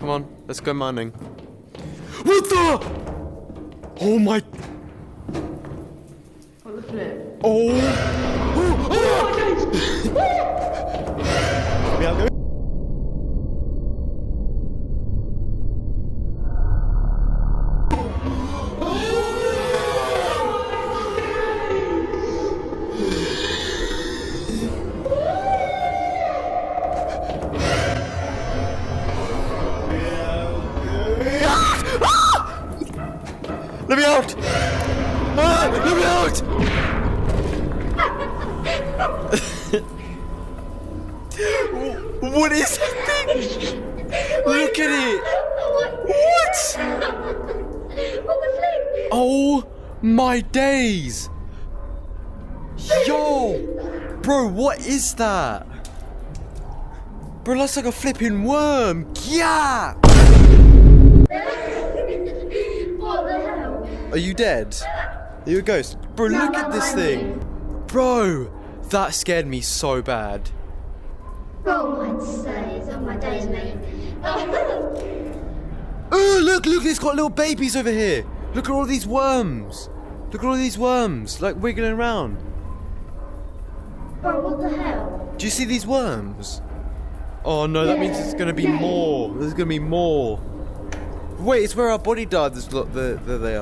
Come on, let's go mining. What the? Oh my. What the flip? Oh. Let me out! Ah, let me out! What is that thing? Look at it! What? What the flip? Oh my days! Yo! Bro, what is that? Bro, that's like a flipping worm! Yeah! What the hell? Are you dead? Are you a ghost? Bro, look at this thing! Bro, that scared me so bad. Oh, I'd say it's on my days, mate. Oh, look, it's got little babies over here. Look at all these worms. Look at all these worms, like wiggling around. Bro, what the hell? Do you see these worms? Oh no, that means there's gonna be more. There's gonna be more. Wait, it's where our body died. There they are.